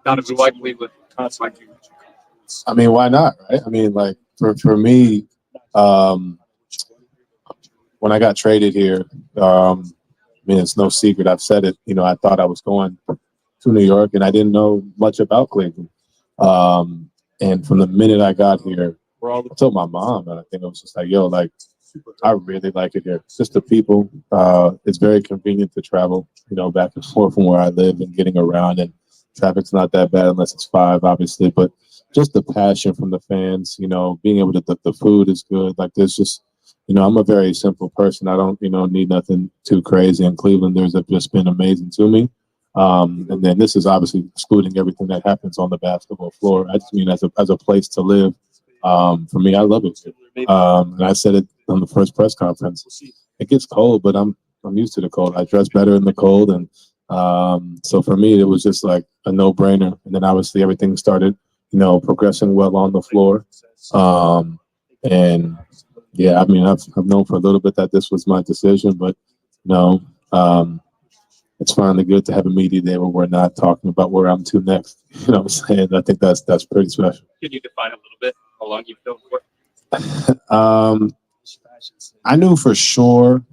Donovan, why do you leave with contact? I mean, why not, right? I mean, like for me, um, when I got traded here, I mean, it's no secret. I've said it. I thought I was going to New York, and I didn't know much about Cleveland. And from the minute I got here, I told my mom, and I think I was just like, "Yo, like, I really like it here. It's just the people. It's very convenient to travel, back and forth from where I live and getting around. And traffic's not that bad unless it's 5, obviously. But just the passion from the fans, being able to, the food is good. Like, there's just, I'm a very simple person. I don't, need nothing too crazy. In Cleveland, there's just been amazing to me. And then this is obviously excluding everything that happens on the basketball floor. I just mean as a place to live. For me, I love it. And I said it on the first press conference. It gets cold, but I'm used to the cold. I dress better in the cold, and so for me, it was just like a no-brainer. And then obviously everything started, progressing well on the floor. And yeah, I mean, I've known for a little bit that this was my decision, but it's finally good to have a media day where we're not talking about where I'm to next. You know what I'm saying? I think that's pretty special. Can you define a little bit how long you've been for? I knew for sure,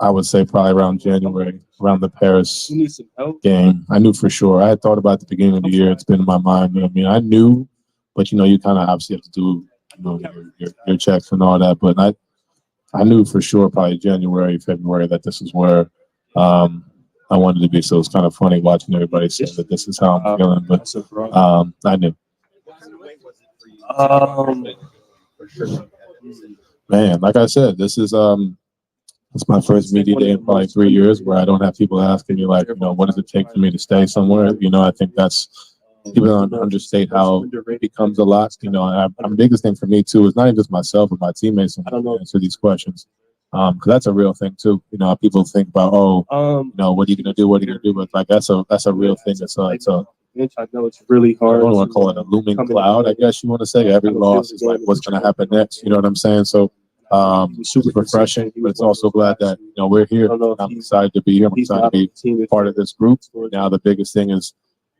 I would say probably around January, around the Paris game. I knew for sure. I had thought about it at the beginning of the year. It's been in my mind. I mean, I knew, but you kind of obviously have to do your checks and all that. But I knew for sure probably January, February that this is where I wanted to be. So it's kind of funny watching everybody say that this is how I'm feeling. But I knew. Man, like I said, this is it's my first media day in probably 3 years where I don't have people asking me like, what does it take for me to stay somewhere? I think that's people don't understate how it becomes a lot. The biggest thing for me too is not even just myself but my teammates and answer these questions. Because that's a real thing too. People think about, what are you gonna do? What are you gonna do? But like that's a real thing. It's a I know it's really hard. I don't want to call it a looming cloud. I guess you want to say every loss is like what's going to happen next. You know what I'm saying? So super refreshing, but it's also glad that we're here. I'm excited to be here. I'm excited to be part of this group. Now the biggest thing is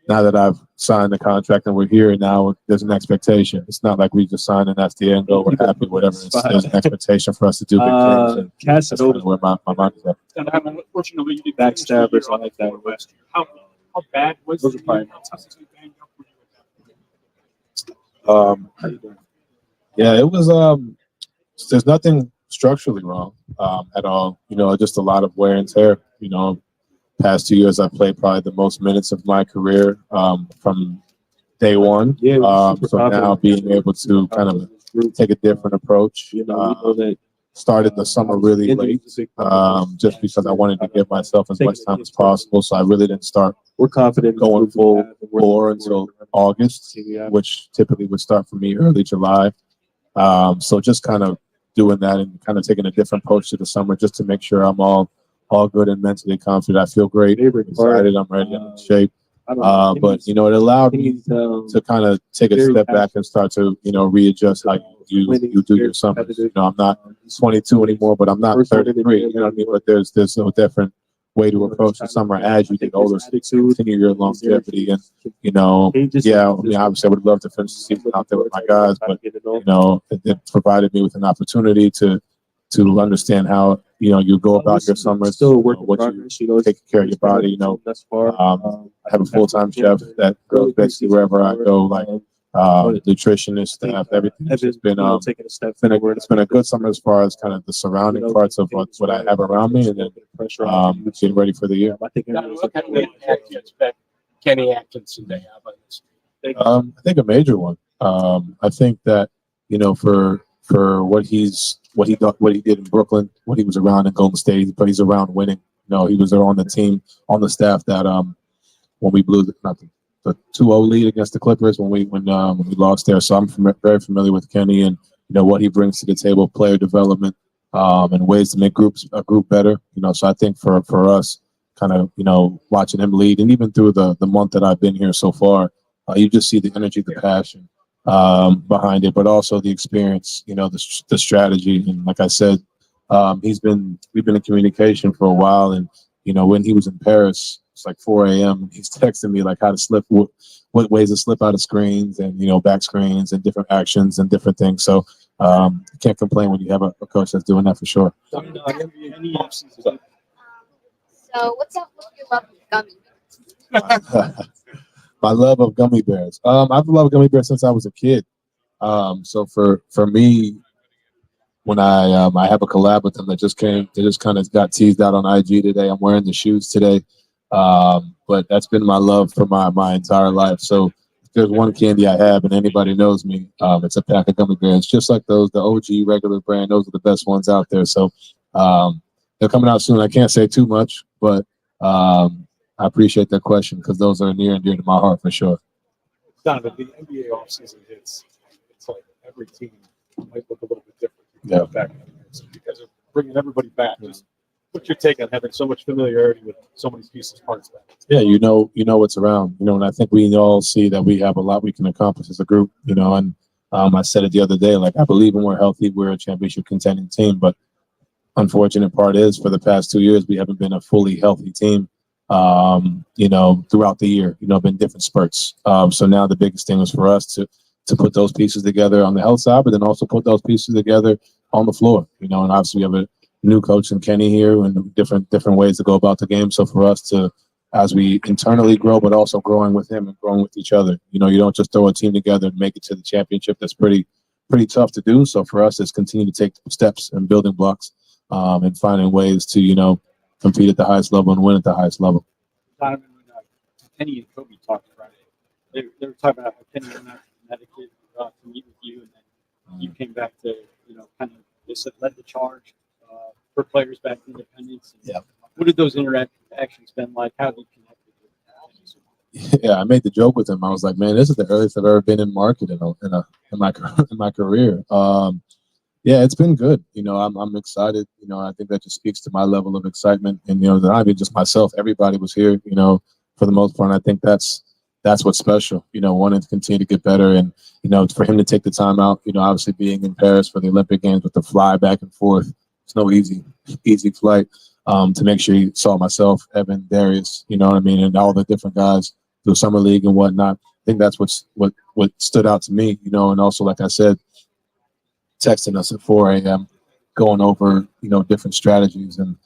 now that I've signed the contract and we're here, and now there's an expectation. It's not like we just signed and that's the end goal. We're happy, whatever. There's an expectation for us to do big things. And that's kind of where my mind is at. Unfortunately, you did backstabbers like that. How bad was Those are probably yeah, it was. There's nothing structurally wrong at all. Just a lot of wear and tear. Past 2 years, I played probably the most minutes of my career from day one. So now being able to kind of take a different approach. Started the summer really late, just because I wanted to give myself as much time as possible. So I really didn't start going full bore until August, which typically would start for me early July. So just kind of doing that and kind of taking a different approach to the summer just to make sure I'm all good and mentally confident. I feel great, excited, I'm ready, I'm in shape. But it allowed me to kind of take a step back and start to readjust how you do your summers. I'm not 22 anymore, but I'm not 33. You know what I mean? But there's no different way to approach the summer as you get older, to continue your longevity. And yeah, I mean, obviously I would love to finish the season out there with my guys, but it provided me with an opportunity to understand how you go about your summers, what you take care of your body. I have a full-time chef that goes basically wherever I go, like nutritionist, staff, everything. It's been a good summer as far as kind of the surrounding parts of what I have around me, and then getting ready for the year. Kenny Atkinson Day. How about this? I think a major one. I think that for what he did in Brooklyn, what he was around in Golden State, but he's around winning. He was there on the team, on the staff that when we blew the 2-0 lead against the Clippers when we lost there. So I'm very familiar with Kenny and what he brings to the table, player development, and ways to make a group better. So I think for us, kind of watching him lead, and even through the month that I've been here so far, you just see the energy, the passion behind it, but also the experience, the strategy. And like I said, we've been in communication for a while, and when he was in Paris, like 4 a.m. and he's texting me like how to slip, what ways to slip out of screens and back screens and different actions and different things. So can't complain when you have a coach that's doing that for sure. So what's up with your love of gummy bears? My love of gummy bears. I've loved gummy bears since I was a kid. So for me, when I have a collab with them that just came, they just kind of got teased out on IG today. I'm wearing the shoes today, but that's been my love for my entire life. So if there's one candy I have, and anybody knows me, it's a pack of gummy bears, just like those, the OG regular brand. Those are the best ones out there. So they're coming out soon. I can't say too much, but I appreciate that question because those are near and dear to my heart for sure. Donovan, the NBA offseason hits. It's like every team might look a little bit different. Yeah. Back because of bringing everybody back. Just what's your take on having so much familiarity with so many pieces, parts back? Yeah, you know what's around. And I think we all see that we have a lot we can accomplish as a group. And I said it the other day. Like I believe when we're healthy, we're a championship contending team. But unfortunate part is for the past 2 years, we haven't been a fully healthy team. Throughout the year, been different spurts. So now the biggest thing is for us to put those pieces together on the health side, but then also put those pieces together on the floor. And obviously we have a new coach in Kenny here and different ways to go about the game. So for us to, as we internally grow, but also growing with him and growing with each other, you don't just throw a team together and make it to the championship. That's pretty tough to do. So for us, it's continue to take steps and building blocks and finding ways to, compete at the highest level and win at the highest level. Donovan, when Kenny and Kobe talked Friday, they were talking about how Kenny went out to Connecticut to meet with you, and then you came back to, kind of just led the charge for players back to independence. And Yeah. What did those interactions been like? How did you connect with them? Yeah, I made the joke with him. I was like, man, this is the earliest I've ever been in market in my career. Yeah, it's been good. I'm excited. I think that just speaks to my level of excitement. And that not even just myself. Everybody was here. For the most part. And I think that's what's special. Wanting to continue to get better, and for him to take the time out. Obviously being in Paris for the Olympic Games with the fly back and forth. It's no easy flight. To make sure he saw myself, Evan, Darius. You know what I mean, and all the different guys through summer league and whatnot. I think that's what stood out to me. And also, like I said, texting us at 4 a.m., going over, different strategies. And,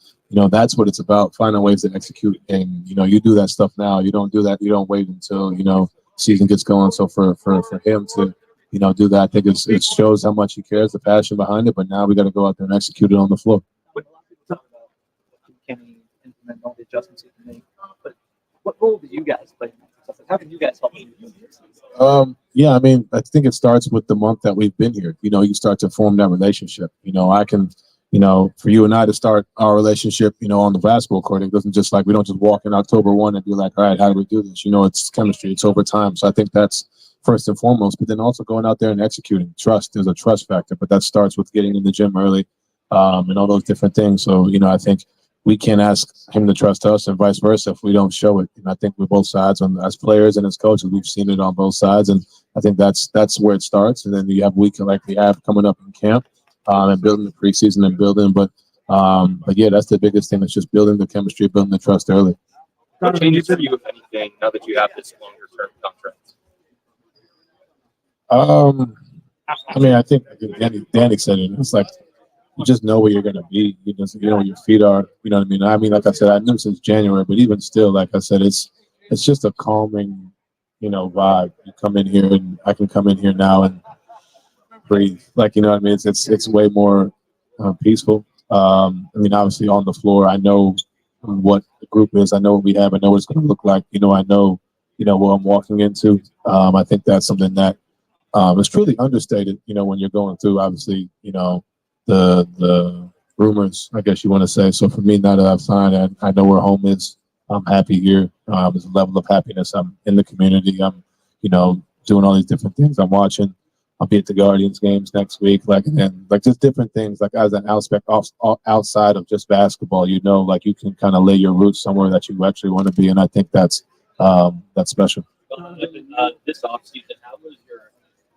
that's what it's about, finding ways to execute. And, you do that stuff now. You don't do that. You don't wait until, season gets going. So for him to, do that, I think it shows how much he cares, the passion behind it. But now we got to go out there and execute it on the floor. Kenny implement all the adjustments he can make. But what role do you guys play in that? How can you guys help him? Yeah, I mean, I think it starts with the month that we've been here. You start to form that relationship. I can, for you and I to start our relationship, on the basketball court, it doesn't just like we don't just walk in October 1 and be like, all right, how do we do this? It's chemistry. It's over time. So I think that's first and foremost. But then also going out there and executing. Trust. There's a trust factor, but that starts with getting in the gym early and all those different things. So, I think we can't ask him to trust us and vice versa if we don't show it. And I think with both sides, as players and as coaches, we've seen it on both sides. And I think that's where it starts. And then you have week like we have coming up in camp and building the preseason and building. But yeah, that's the biggest thing. It's just building the chemistry, building the trust early. What changes for you, if anything, now that you have this longer-term contract? I mean, I think Danny said it. It's like, you just know where you're going to be. You know where your feet are. You know what I mean? I mean, like I said, I knew since January, but even still, like I said, it's just a calming, vibe. You come in here, and I can come in here now and breathe. Like, you know what I mean? It's way more peaceful. I mean, obviously on the floor, I know what the group is. I know what we have. I know what it's going to look like. I know, what I'm walking into. I think that's something that is truly understated. When you're going through, obviously, the rumors, I guess you want to say. So for me, now that I've signed, I know where home is. I'm happy here. There's a level of happiness. I'm in the community. I'm, doing all these different things. I'm watching. I'll be at the Guardians games next week. And then just different things. Like as an aspect outside of just basketball, like you can kind of lay your roots somewhere that you actually want to be. And I think that's special. This offseason, how was your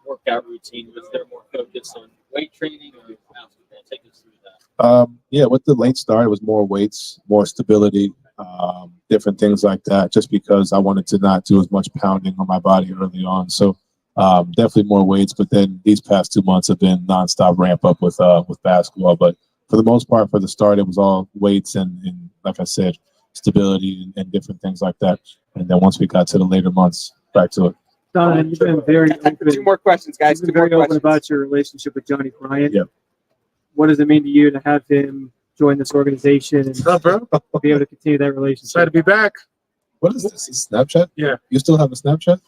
workout routine? Was there more focus on weight training or basketball? Take us through that. Yeah, with the late start, it was more weights, more stability, different things like that, just because I wanted to not do as much pounding on my body early on. So definitely more weights, but then these past 2 months have been nonstop ramp up with basketball. But for the most part, for the start, it was all weights and like I said, stability and different things like that. And then once we got to the later months, back to it. Donovan, you've been very Time for open. 2 more questions, guys. You've 2 been more very open questions. about your relationship with Johnny Bryant. Yep. What does it mean to you to have him join this organization and What's up, bro? be able to continue that Excited relationship? to be back. What is this? Is Snapchat? Yeah. You still have a Snapchat?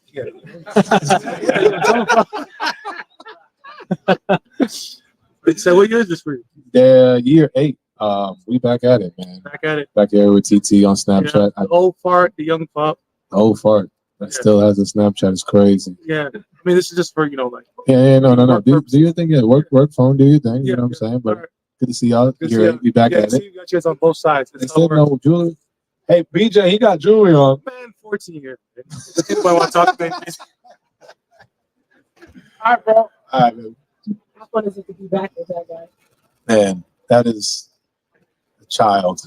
So what year is this for you? Yeah, year 8. We back at it, man. Back at it. Back here with TT on Snapchat. Yeah, the old fart, the young pop. Old fart that still has a Snapchat is crazy. Yeah. I mean, this is just for, like. Yeah, no. Work Do your thing. Yeah, work phone. Do your thing. You Yeah, know what I'm saying? But all right. good to see y'all. Good to You're see we back Yeah, at see, it. you got you guys on both sides. They It's all said work. no jewelry. Hey, BJ, he got jewelry on. Man, 14 years. If anybody want to talk to me, All right, bro. All right, man. How fun is it to be back with that guy? Man, that is a child.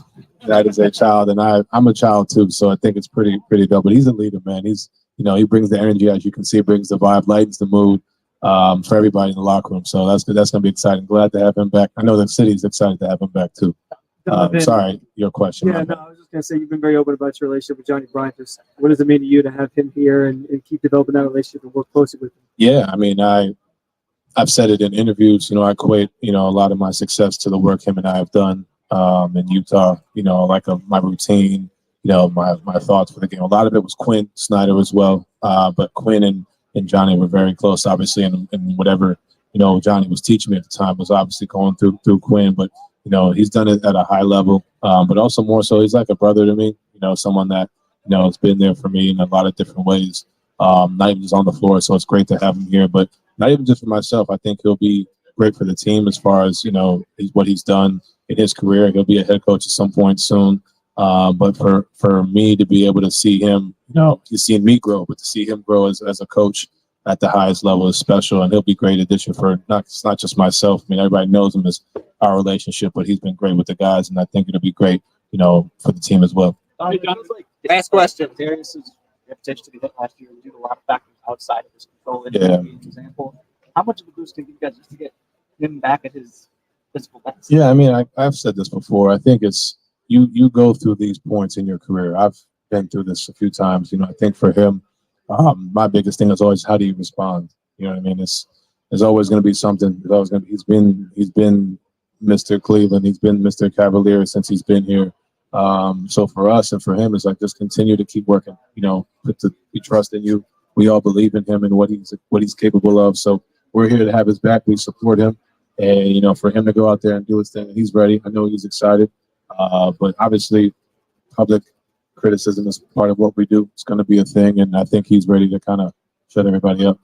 That is a child, and I'm a child too. So I think it's pretty dope. But he's a leader, man. He's he brings the energy, as you can see, brings the vibe, lightens the mood for everybody in the locker room. So that's good. That's gonna be exciting. Glad to have him back. I know the city's excited to have him back too. Donovan, Sorry, your question. Yeah, no, I was just going to say you've been very open about your relationship with Johnny Bryant. Just what does it mean to you to have him here and keep developing that relationship and work closely with him? Yeah, I mean, I've said it in interviews. I equate a lot of my success to the work him and I have done in Utah. My routine. My thoughts for the game. A lot of it was Quinn Snyder as well, but Quinn and Johnny were very close, obviously, and whatever Johnny was teaching me at the time was obviously going through Quinn, but he's done it at a high level, but also more so he's like a brother to me. Someone that has been there for me in a lot of different ways. Not even just on the floor, so it's great to have him here, but not even just for myself. I think he'll be great for the team as far as what he's done in his career. He'll be a head coach at some point soon. But for me to be able to see him, he's seen me grow, but to see him grow as a coach at the highest level is special, and he'll be a great addition for not just myself. I mean, everybody knows him as our relationship, but he's been great with the guys, and I think it'll be great, for the team as well. Last question. Darius's reputation to be hit last year due to a lot of factors outside of his control. Yeah. For example, how much of a boost can you guys just to get him back at his physical best? Yeah, I mean, I've said this before. I think it's you go through these points in your career. I've been through this a few times. I think for him, my biggest thing is always how do you respond? You know what I mean? There's always going to be something. There's always going to be. He's been Mr. Cleveland. He's been Mr. Cavalier since he's been here. So for us and for him, it's like just continue to keep working. We trust in you. We all believe in him and what he's capable of. So we're here to have his back. We support him, and for him to go out there and do his thing, he's ready. I know he's excited. But obviously, public criticism is part of what we do. It's going to be a thing, and I think he's ready to kind of shut everybody up.